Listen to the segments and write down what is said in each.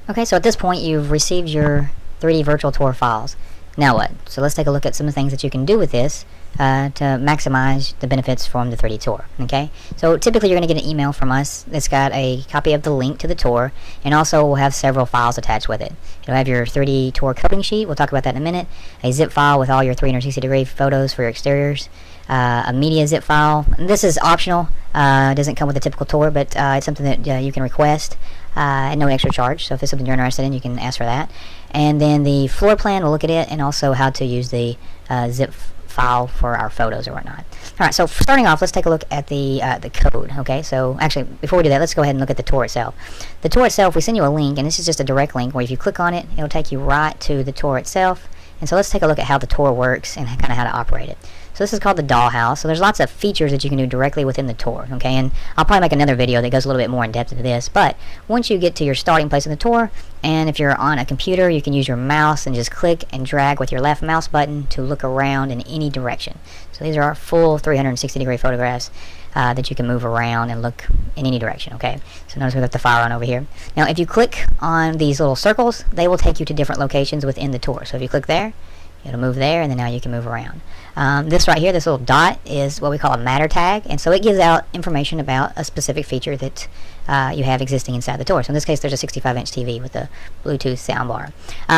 Okay, so at this point you've received your 3D virtual tour files. Now what? So let's take a look at some of the things that you can do with this to maximize the benefits from the 3D tour. Okay, so typically you're going to get an email from us that's got a copy of the link to the tour, and also we'll have several files attached with it. It'll have your 3D tour coding sheet, we'll talk about that in a minute, a zip file with all your 360-degree photos for your exteriors, a media zip file. And this is optional, it doesn't come with a typical tour, but it's something that you can request at no extra charge. So if it's something you're interested in, you can ask for that. And then the floor plan, we'll look at it, and also how to use the zip file for our photos or whatnot. Alright, so starting off, let's take a look at the code. Okay, so actually, before we do that, let's go ahead and look at the tour itself. The tour itself, we send you a link, and this is just a direct link where if you click on it, it'll take you right to the tour itself. And so let's take a look at how the tour works and kind of how to operate it. So this is called the Dollhouse. So there's lots of features that you can do directly within the tour, okay? And I'll probably make another video that goes a little bit more in depth into this. But once you get to your starting place in the tour, and if you're on a computer, you can use your mouse and just click and drag with your left mouse button to look around in any direction. So these are our full 360-degree photographs that you can move around and look in any direction, okay? So notice we got the file on over here. Now if you click on these little circles, they will take you to different locations within the tour. So if you click there, it'll move there, and then now you can move around. This right here, this little dot, is what we call a matter tag, and so it gives out information about a specific feature that you have existing inside the tour. So in this case, there's a 65-inch TV with a Bluetooth soundbar.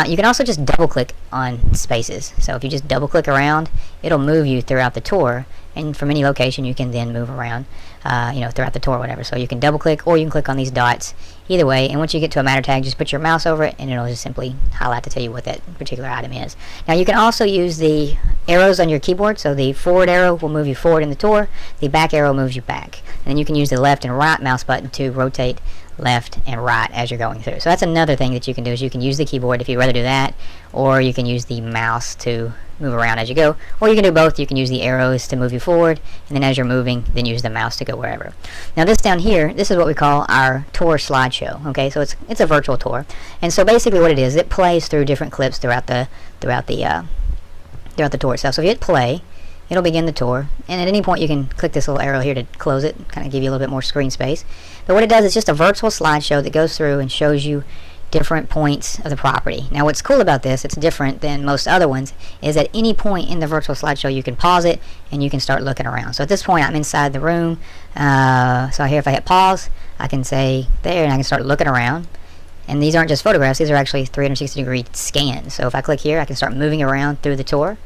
You can also just double-click on spaces. So if you just double-click around, it'll move you throughout the tour, and from any location, you can then move around, throughout the tour or whatever. So you can double-click, or you can click on these dots. Either way, and once you get to a matter tag, just put your mouse over it, and it'll just simply highlight to tell you what that particular item is. Now you can also use the arrows on your keyboard. So the forward arrow will move you forward in the tour, the back arrow moves you back, and then you can use the left and right mouse button to rotate left and right as you're going through. So that's another thing that you can do, is you can use the keyboard if you'd rather do that, or you can use the mouse to move around as you go, or you can do both. You can use the arrows to move you forward, and then as you're moving, then use the mouse to go wherever. Now this down here, this is what we call our tour slideshow. Okay, so it's a virtual tour, and so basically what it is, it plays through different clips throughout the tour itself. So if you hit play, it'll begin the tour, and at any point you can click this little arrow here to close it, kind of give you a little bit more screen space. But what it does is just a virtual slideshow that goes through and shows you different points of the property. Now what's cool about this, it's different than most other ones, is at any point in the virtual slideshow you can pause it and you can start looking around. So at this point I'm inside the room, so here if I hit pause, I can say there, and I can start looking around. And these aren't just photographs, these are actually 360-degree scans. So if I click here, I can start moving around through the tour.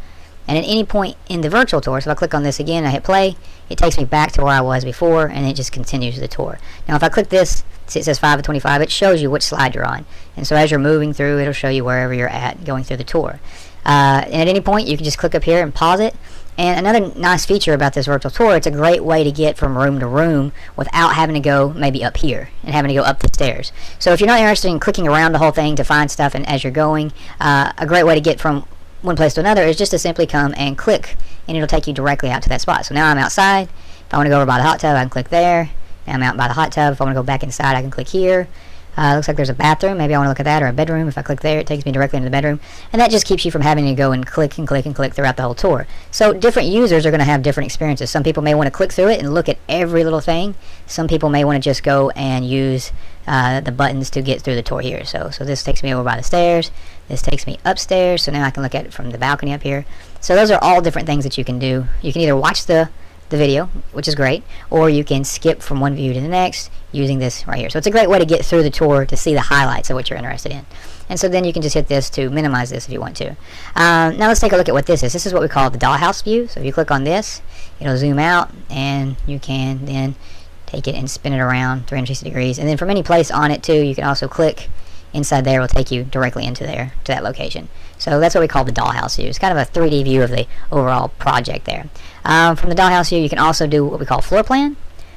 And at any point in the virtual tour, so if I click on this again and I hit play, it takes me back to where I was before, and it just continues the tour. Now if I click this, see it says 5 of 25, it shows you which slide you're on. And so as you're moving through, it'll show you wherever you're at going through the tour. And at any point, you can just click up here and pause it. And another nice feature about this virtual tour, it's a great way to get from room to room without having to go maybe up here and having to go up the stairs. So if you're not interested in clicking around the whole thing to find stuff and as you're going, a great way to get from one place to another is just to simply come and click, and it'll take you directly out to that spot. So now I'm outside. If I want to go over by the hot tub, I can click there. Now I'm out by the hot tub. If I want to go back inside, I can click here. Looks like there's a bathroom. Maybe I want to look at that, or a bedroom. If I click there, it takes me directly into the bedroom. And that just keeps you from having to go and click and click and click throughout the whole tour. So different users are going to have different experiences. Some people may want to click through it and look at every little thing. Some people may want to just go and use the buttons to get through the tour here. So this takes me over by the stairs. This takes me upstairs. So now I can look at it from the balcony up here. So those are all different things that you can do. You can either watch the video, which is great, or you can skip from one view to the next using this right here. So it's a great way to get through the tour to see the highlights of what you're interested in. And so then you can just hit this to minimize this if you want to. Now let's take a look at what this is. This is what we call the Dollhouse view. So if you click on this, it'll zoom out, and you can then take it and spin it around 360 degrees. And then from any place on it too, you can also click inside there. It will take you directly into there to that location. So that's what we call the Dollhouse view. It's kind of a 3D view of the overall project there. From the Dollhouse view, you can also do what we call floor plan.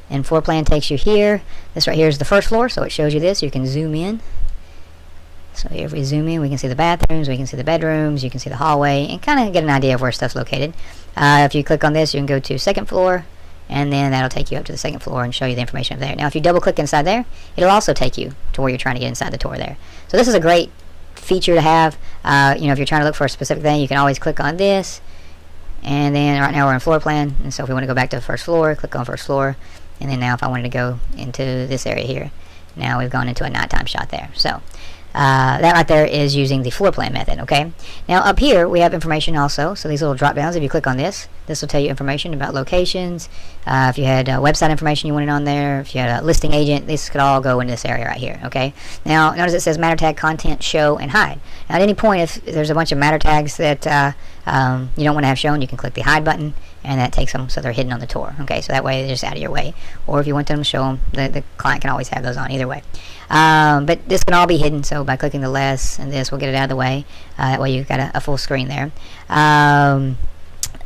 And floor plan takes you here. This right here is the first floor, so it shows you this. You can zoom in. So here if we zoom in, we can see the bathrooms, we can see the bedrooms, you can see the hallway, and kind of get an idea of where stuff's located. If you click on this, you can go to second floor, and then that'll take you up to the second floor and show you the information there. Now if you double click inside there, it'll also take you to where you're trying to get inside the tour there. So this is a great feature to have. If you're trying to look for a specific thing, you can always click on this. And then right now we're in floor plan, and so if we want to go back to the first floor, click on first floor. And then now if I wanted to go into this area here, now we've gone into a nighttime shot there. So that right there is using the floor plan method. Okay. Now up here we have information also. So these little drop downs, if you click on this will tell you information about locations. If you had website information you wanted on there, if you had a listing agent, this could all go in this area right here. Okay. Now notice it says matter tag, content, show, and hide. Now at any point, if there's a bunch of matter tags that you don't want to have shown, you can click the hide button, and that takes them so they're hidden on the tour. Okay, so that way they're just out of your way. Or if you want them to show them, the client can always have those on either way. But this can all be hidden, so by clicking the less and this, we'll get it out of the way. That way you've got a full screen there.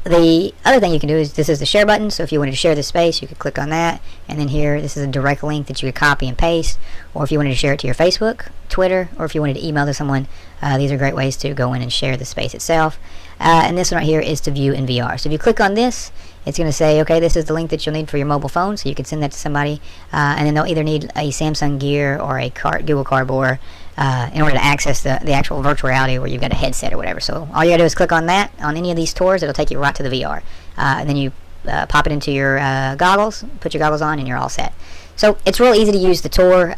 The other thing you can do is, this is the share button, so if you wanted to share the space, you could click on that, and then here, this is a direct link that you could copy and paste, or if you wanted to share it to your Facebook, Twitter, or if you wanted to email to someone, these are great ways to go in and share the space itself. And this one right here is to view in VR. So if you click on this, it's going to say, okay, this is the link that you'll need for your mobile phone, so you can send that to somebody, and then they'll either need a Samsung Gear or a Google Cardboard in order to access the actual virtual reality where you've got a headset or whatever. So all you gotta do is click on that on any of these tours. It'll take you right to the VR, and then you pop it into your goggles, put your goggles on, and you're all set. So it's real easy to use the tour.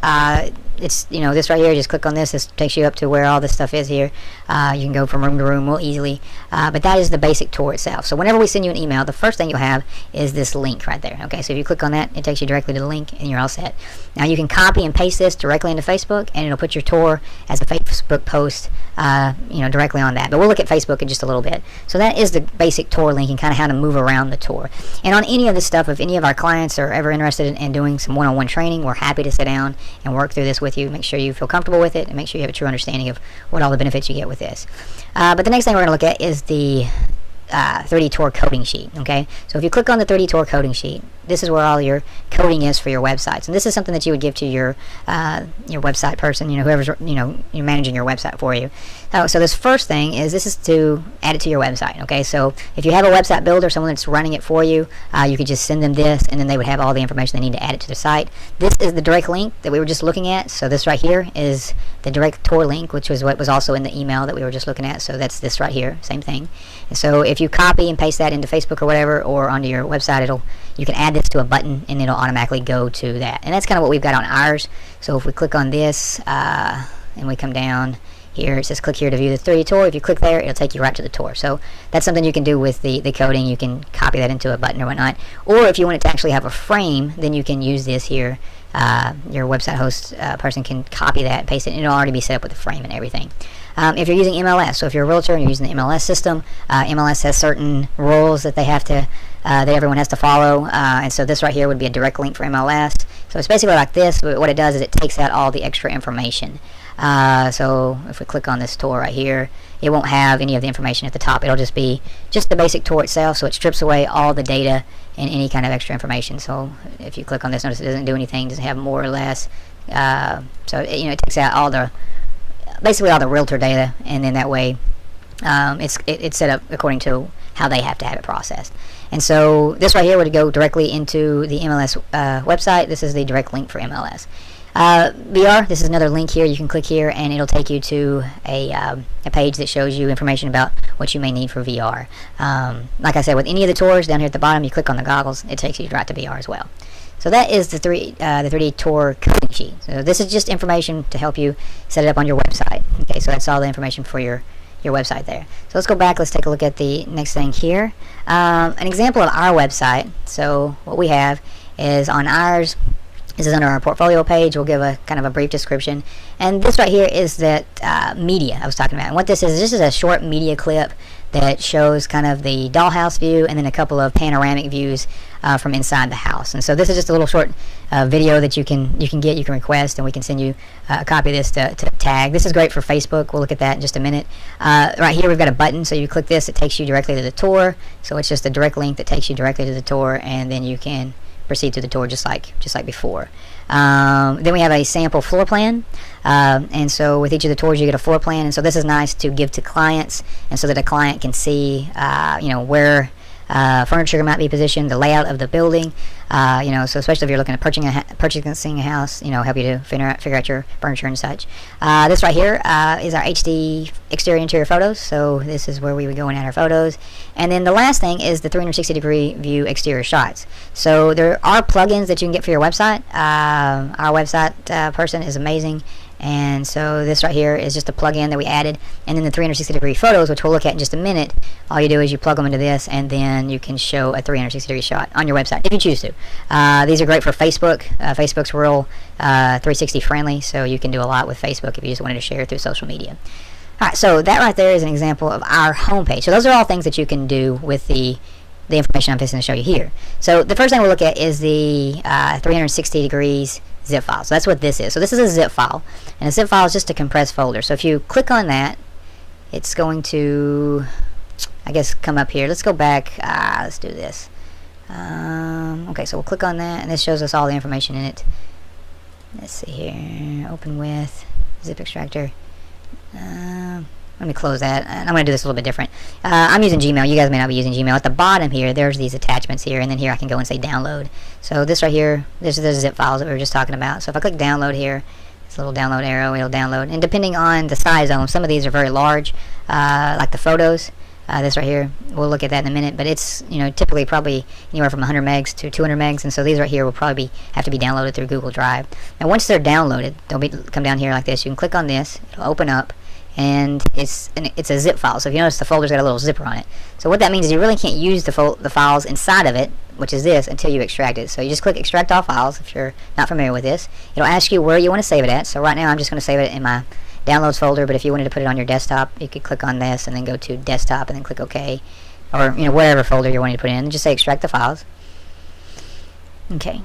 It's, you know, this right here, just click on this. This takes you up to where all this stuff is here. You can go from room to room real easily. But that is the basic tour itself. So whenever we send you an email, the first thing you'll have is this link right there. Okay, so if you click on that, it takes you directly to the link, and you're all set. Now you can copy and paste this directly into Facebook, and it'll put your tour as a Facebook post, you know, directly on that. But we'll look at Facebook in just a little bit. So that is the basic tour link and kind of how to move around the tour. And on any of this stuff, if any of our clients are ever interested in doing some one-on-one training, we're happy to sit down and work through this with you. Make sure you feel comfortable with it, and make sure you have a true understanding of what all the benefits you get with this. But the next thing we're going to look at is the 3D Tour coding sheet. Okay, so if you click on the 3D Tour coding sheet, this is where all your coding is for your websites, and this is something that you would give to your website person, you know, whoever's, you know, you're managing your website for you. So this first thing is, this is to add it to your website. Okay, so if you have a website builder, someone that's running it for you, you could just send them this, and then they would have all the information they need to add it to the site. This is the direct link that we were just looking at. So this right here is the direct tour link, which was what was also in the email that we were just looking at. So that's this right here, same thing. And so if you copy and paste that into Facebook or whatever, or onto your website, you can add this to a button, and it'll automatically go to that. And that's kind of what we've got on ours. So if we click on this, and we come down here, it says click here to view the 3D tour. If you click there, it'll take you right to the tour. So that's something you can do with the coding. You can copy that into a button or whatnot. Or if you want it to actually have a frame, then you can use this here. Your website host person can copy that, paste it, and it'll already be set up with the frame and everything. If you're using MLS, so if you're a realtor and you're using the MLS system, MLS has certain rules that they have to, that everyone has to follow, and so this right here would be a direct link for MLS. So it's basically like this, but what it does is it takes out all the extra information. So if we click on this tour right here, it won't have any of the information at the top. It'll just be just the basic tour itself, so it strips away all the data and any kind of extra information. So if you click on this, notice it doesn't do anything, doesn't have more or less. So it takes out all the, basically all the realtor data, and then that way it's set up according to how they have to have it processed. And so this right here would go directly into the MLS website. This is the direct link for MLS. VR, this is another link here. You can click here, and it'll take you to a page that shows you information about what you may need for VR. Like I said, with any of the tours down here at the bottom, you click on the goggles, it takes you right to VR as well. So that is the 3D Tour coding sheet. So this is just information to help you set it up on your website. Okay, so that's all the information for your website there. So let's go back. Let's take a look at the next thing here. An example of our website. So what we have is on ours. This is under our portfolio page. We'll give a kind of a brief description. And this right here is that media I was talking about. And what this is a short media clip that shows kind of the dollhouse view and then a couple of panoramic views from inside the house. And so this is just a little short video that you can request, and we can send you a copy of this to tag. This is great for Facebook. We'll look at that in just a minute. Right here we've got a button, so you click this, it takes you directly to the tour. So it's just a direct link that takes you directly to the tour, and then you can proceed to the tour just like before. Then we have a sample floor plan, and so with each of the tours you get a floor plan, and so this is nice to give to clients, and so that a client can see where furniture might be positioned, the layout of the building, so especially if you're looking at purchasing a house, help you to figure out your furniture and such. This right here is our HD exterior interior photos, so this is where we would go and add our photos. And then the last thing is the 360-degree view exterior shots. So there are plugins that you can get for your website. Our website person is amazing, And so this right here is just a plug-in that we added, and then the 360-degree photos, which we'll look at in just a minute. All you do is you plug them into this, and then you can show a 360-degree shot on your website if you choose to. These are great for Facebook. Facebook's real 360 friendly, so you can do a lot with Facebook if you just wanted to share through social media. Alright, so that right there is an example of our homepage. So those are all things that you can do with the information I'm fixing to show you here. So the first thing we'll look at is the 360 degrees zip file. So that's what this is. So this is a zip file, and a zip file is just a compressed folder. So if you click on that, it's going to, I guess, come up here. Let's go back. Let's do this. Okay, so we'll click on that, and this shows us all the information in it. Let's see here. Open with zip extractor. Let me close that, and I'm going to do this a little bit different. I'm using Gmail. You guys may not be using Gmail. At the bottom here, there's these attachments here, and then here I can go and say download. So this right here, this is the zip files that we were just talking about. So if I click download here, this little download arrow, it'll download. And depending on the size of them, some of these are very large, like the photos. This right here, we'll look at that in a minute, but it's, you know, typically probably anywhere from 100 megs to 200 megs, and so these right here will probably have to be downloaded through Google Drive. And once they're downloaded, they'll come down here like this. You can click on this, it'll open up, and it's a zip file. So if you notice, the folder's got a little zipper on it. So what that means is you really can't use the files inside of it, which is this, until you extract it. So you just click extract all files if you're not familiar with this. It'll ask you where you want to save it at. So right now I'm just going to save it in my downloads folder, but if you wanted to put it on your desktop, you could click on this and then go to desktop and then click OK, or, you know, whatever folder you're wanting to put in, and just say extract the files. Okay,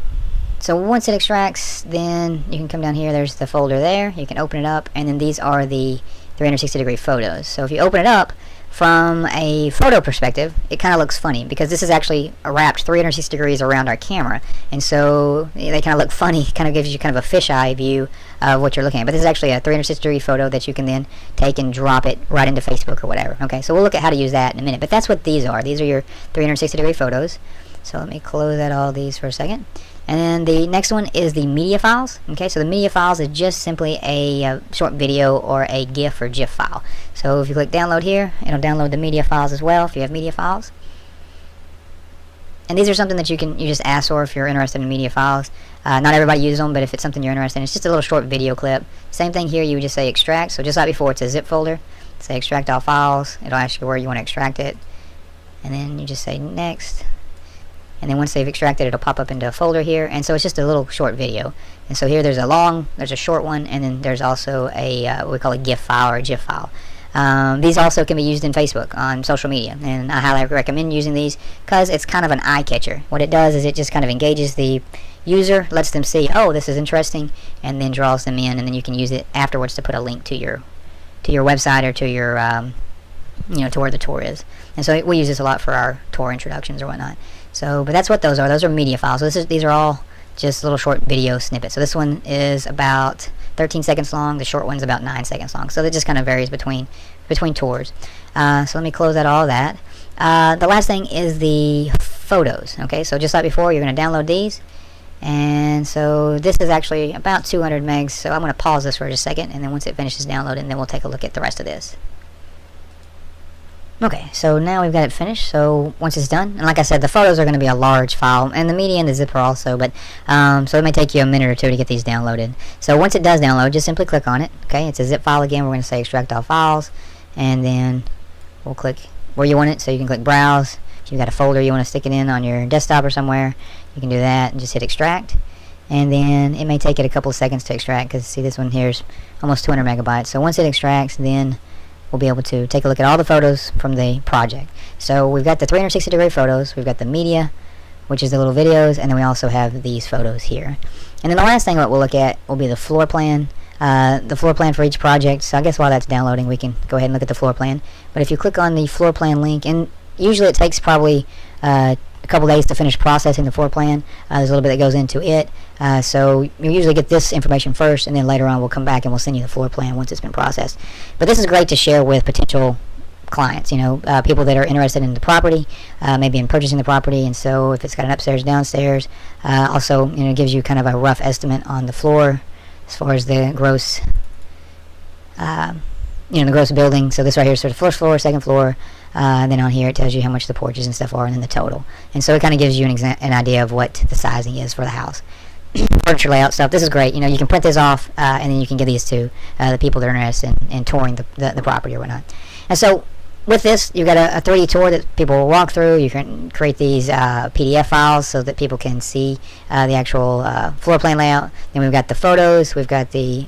so once it extracts, then you can come down here. There's the folder there. You can open it up, and then these are the 360-degree photos. So if you open it up from a photo perspective, it kind of looks funny because this is actually wrapped 360 degrees around our camera, and so they kind of look funny. It kind of gives you kind of a fisheye view of what you're looking at. But this is actually a 360-degree photo that you can then take and drop it right into Facebook or whatever. Okay, so we'll look at how to use that in a minute. But that's what these are. These are your 360-degree photos. So let me close out all these for a second. And then the next one is the media files. Okay, so the media files is just simply a short video or a GIF or GIF file. So if you click download here, it'll download the media files as well if you have media files. And these are something that you just ask for if you're interested in media files. Not everybody uses them, but if it's something you're interested in, it's just a little short video clip. Same thing here, you would just say extract. So just like before, it's a zip folder. Say extract all files. It'll ask you where you want to extract it. And then you just say next. And then once they've extracted, it'll pop up into a folder here, and so it's just a little short video. And so here there's a short one, and then there's also a what we call a GIF file or a GIF file. These also can be used in Facebook on social media, and I highly recommend using these because it's kind of an eye catcher. What it does is it just kind of engages the user, lets them see, oh, this is interesting, and then draws them in, and then you can use it afterwards to put a link to your website or to your to where the tour is. And so we use this a lot for our tour introductions or whatnot. So, but that's what those are. Those are media files. So these are all just little short video snippets. So this one is about 13 seconds long. The short one's about 9 seconds long. So it just kind of varies between tours. So let me close out all that. The last thing is the photos. Okay, so just like before, you're going to download these. And so this is actually about 200 megs. So I'm going to pause this for just a second, and then once it finishes downloading, then we'll take a look at the rest of this. Okay, so now we've got it finished. So once it's done, and like I said, the photos are going to be a large file, and the media and the zipper also, but so it may take you a minute or two to get these downloaded. So once it does download, just simply click on it. Okay, it's a zip file again. We're going to say extract all files, and then we'll click where you want it. So you can click browse. If you've got a folder you want to stick it in on your desktop or somewhere, you can do that and just hit extract. And then it may take it a couple of seconds to extract because see, this one here is almost 200 megabytes. So once it extracts, then we'll be able to take a look at all the photos from the project. So we've got the 360-degree photos, we've got the media, which is the little videos, and then we also have these photos here. And then the last thing that we'll look at will be the floor plan. The floor plan for each project. So I guess while that's downloading, we can go ahead and look at the floor plan. But if you click on the floor plan link, and usually it takes probably a couple days to finish processing the floor plan. There's a little bit that goes into it. So you usually get this information first, and then later on we'll come back and we'll send you the floor plan once it's been processed. But this is great to share with potential clients, people that are interested in the property, maybe in purchasing the property. And so if it's got an upstairs, downstairs, also gives you kind of a rough estimate on the floor as far as the gross the gross building. So this right here is sort of first floor, second floor, and then on here it tells you how much the porches and stuff are, and then the total. And so it kind of gives you an idea of what the sizing is for the house. furniture layout stuff. This is great. You know, you can print this off, and then you can give these to the people that are interested in touring the property or whatnot. And so with this, you've got a 3D tour that people will walk through. You can create these PDF files so that people can see the actual floor plan layout. Then we've got the photos. We've got the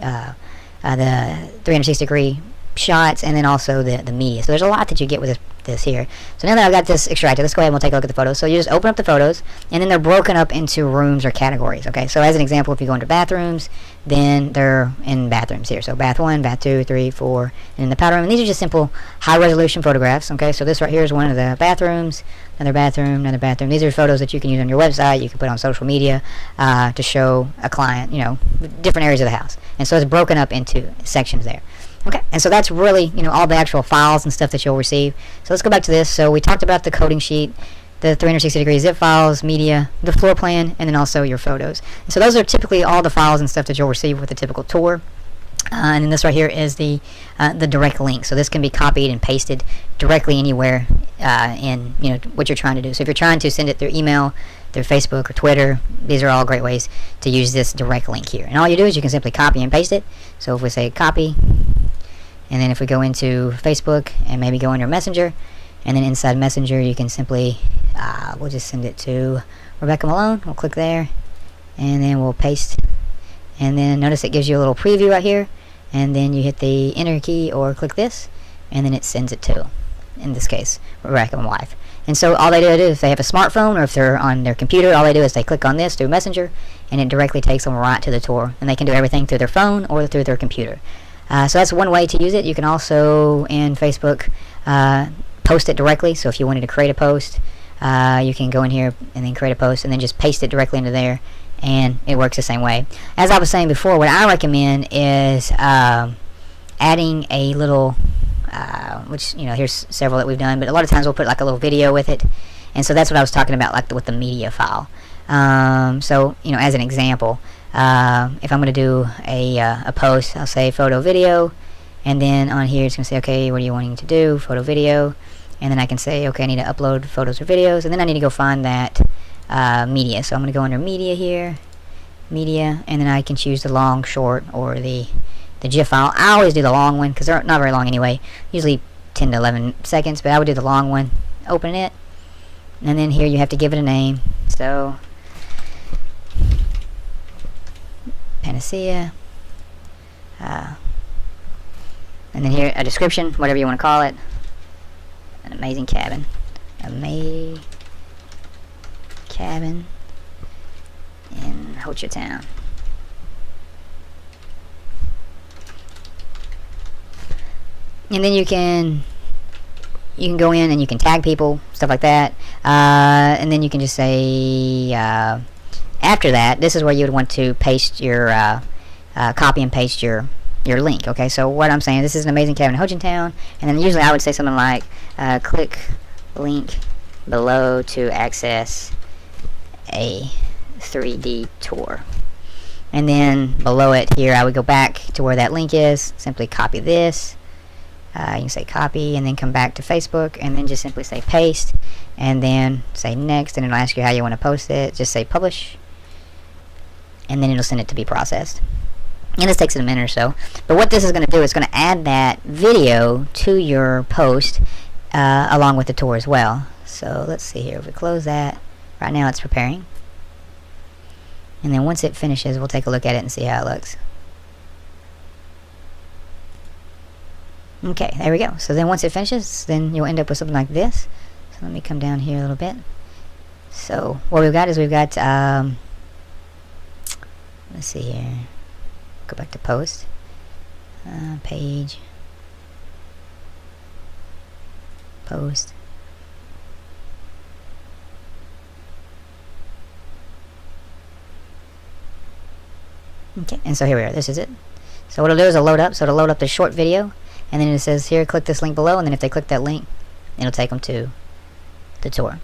360-degree shots, and then also the media. So there's a lot that you get with this here. So now that I've got this extracted, let's go ahead and we'll take a look at the photos. So you just open up the photos, and then they're broken up into rooms or categories. Okay, so as an example, if you go into bathrooms, then they're in bathrooms here. So bath 1, bath 2, 3, 4, and in the powder room. And these are just simple high-resolution photographs. Okay, so this right here is one of the bathrooms, another bathroom, another bathroom. These are photos that you can use on your website. You can put on social media to show a client, you know, different areas of the house. And so it's broken up into sections there. Okay, and so that's really, you know, all the actual files and stuff that you'll receive. So let's go back to this. So we talked about the coding sheet, the 360-degree zip files, media, the floor plan, and then also your photos. And so those are typically all the files and stuff that you'll receive with a typical tour. And then this right here is the direct link. So this can be copied and pasted directly anywhere in, you know, what you're trying to do. So if you're trying to send it through email, through Facebook or Twitter, these are all great ways to use this direct link here. And all you do is you can simply copy and paste it. So if we say copy, and then if we go into Facebook and maybe go under Messenger, and then inside Messenger you can simply, we'll just send it to Rebecca Malone. We'll click there, and then we'll paste. And then notice it gives you a little preview right here, and then you hit the enter key or click this, and then it sends it to, in this case, Rebecca, my wife. And so all they do is if they have a smartphone or if they're on their computer, all they do is they click on this through Messenger, and it directly takes them right to the tour. And they can do everything through their phone or through their computer. So that's one way to use it. You can also, in Facebook, post it directly. So if you wanted to create a post, you can go in here and then create a post and then just paste it directly into there, and it works the same way. As I was saying before, what I recommend is adding a little, which, you know, here's several that we've done, but a lot of times we'll put like a little video with it. And so that's what I was talking about, like with the media file. So, you know, as an example, if I'm going to do a post, I'll say photo video, and then on here it's going to say, okay, what are you wanting to do? Photo video. And then I can say, okay, I need to upload photos or videos, and then I need to go find that media. So I'm going to go under media here, media, and then I can choose the long, short, or the GIF file. I always do the long one because they're not very long anyway, usually 10 to 11 seconds, but I would do the long one. Open it, and then here you have to give it a name. So Panacea, and then here a description, whatever you want to call it. An amazing cabin, cabin in Ho Chi Town. And then you can go in and you can tag people, stuff like that, and then you can just say after that, this is where you would want to paste your copy and paste your link. Okay, so what I'm saying, this is an amazing cabin in Ho Chi Town, and then usually I would say something like click link below to access a 3D tour. And then below it here I would go back to where that link is, simply copy this. You can say copy and then come back to Facebook and then just simply say paste and then say next, and it'll ask you how you want to post it. Just say publish, and then it'll send it to be processed. And this takes it a minute or so. But what this is going to do is going to add that video to your post along with the tour as well. So let's see here. If we close that, right now it's preparing. And then once it finishes, we'll take a look at it and see how it looks. Okay, there we go. So then once it finishes, then you'll end up with something like this. So let me come down here a little bit. So what we've got is we've got, let's see here. Go back to post. Page. Post. Okay, and so here we are. This is it. So what it'll do is it'll load up. So it'll load up the short video. And then it says here, click this link below, and then if they click that link, it'll take them to the tour.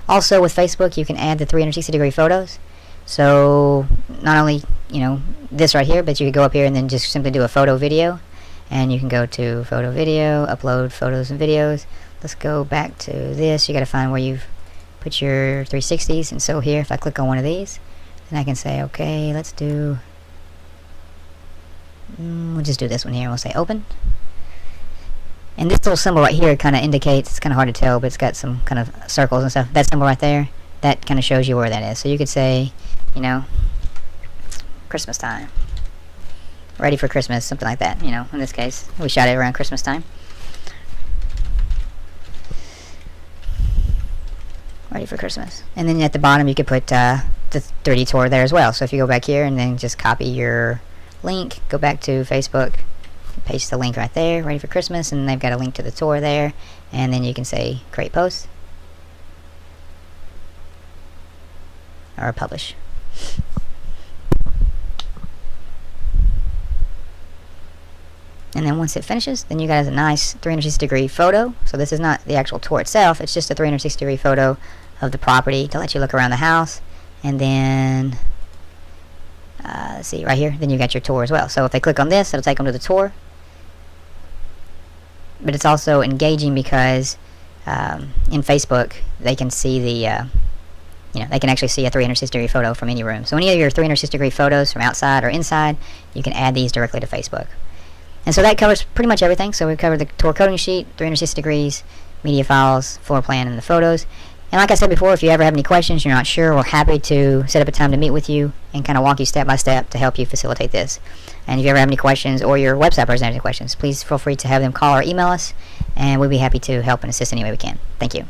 Also with Facebook, you can add the 360-degree photos. So not only, you know, this right here, but you could go up here and then just simply do a photo video. And you can go to photo video, upload photos and videos. Let's go back to this. You got to find where you've put your 360s. And so here, if I click on one of these, then I can say, okay, let's do, we'll just do this one here, and we'll say open. And this little symbol right here kind of indicates, it's kind of hard to tell, but it's got some kind of circles and stuff. That symbol right there, that kind of shows you where that is. So you could say, you know, Christmas time, ready for Christmas, something like that. You know, in this case, we shot it around Christmas time. Ready for Christmas. And then at the bottom you could put the 3D tour there as well. So if you go back here and then just copy your link, go back to Facebook, paste the link right there, ready for Christmas, and they've got a link to the tour there, and then you can say create post or publish. And then once it finishes, then you got a nice 360-degree photo. So this is not the actual tour itself, it's just a 360-degree photo of the property to let you look around the house. And then let's see right here, then you got your tour as well. So if they click on this, it'll take them to the tour. But it's also engaging because in Facebook they can see the you know, they can actually see a 360-degree photo from any room. So any of your 360-degree photos from outside or inside, you can add these directly to Facebook. And so that covers pretty much everything. So we've covered the tour coding sheet, 360 degrees, media files, floor plan, and the photos. And like I said before, if you ever have any questions, you're not sure, we're happy to set up a time to meet with you and kind of walk you step by step to help you facilitate this. And if you ever have any questions or your website person has any questions, please feel free to have them call or email us, and we'll be happy to help and assist any way we can. Thank you.